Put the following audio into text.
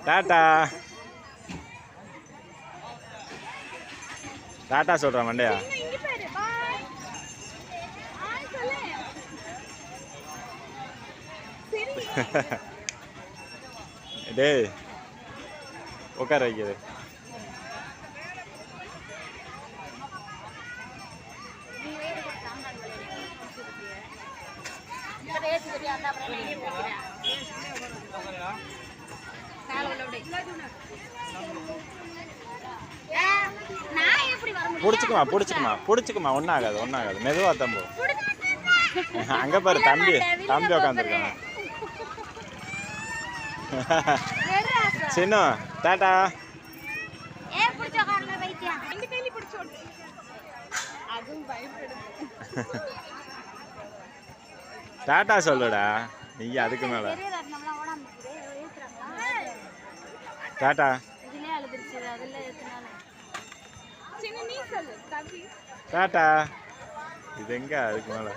Tata tata சொல்கிறேன் மண்டையா. டேய் உட்கார வைக்கிறது. பிடிச்சிக்குமா ஒன்றாகாது மெதுவாக தம்பு. அங்கே பாரு தம்பி உட்காந்துருக்காங்க. சின்ன டாட்டா டாட்டா சொல்லுடா நீ அதுக்கு மேல டாட்டா. டாட்டா இது எங்க அதுக்கு மேல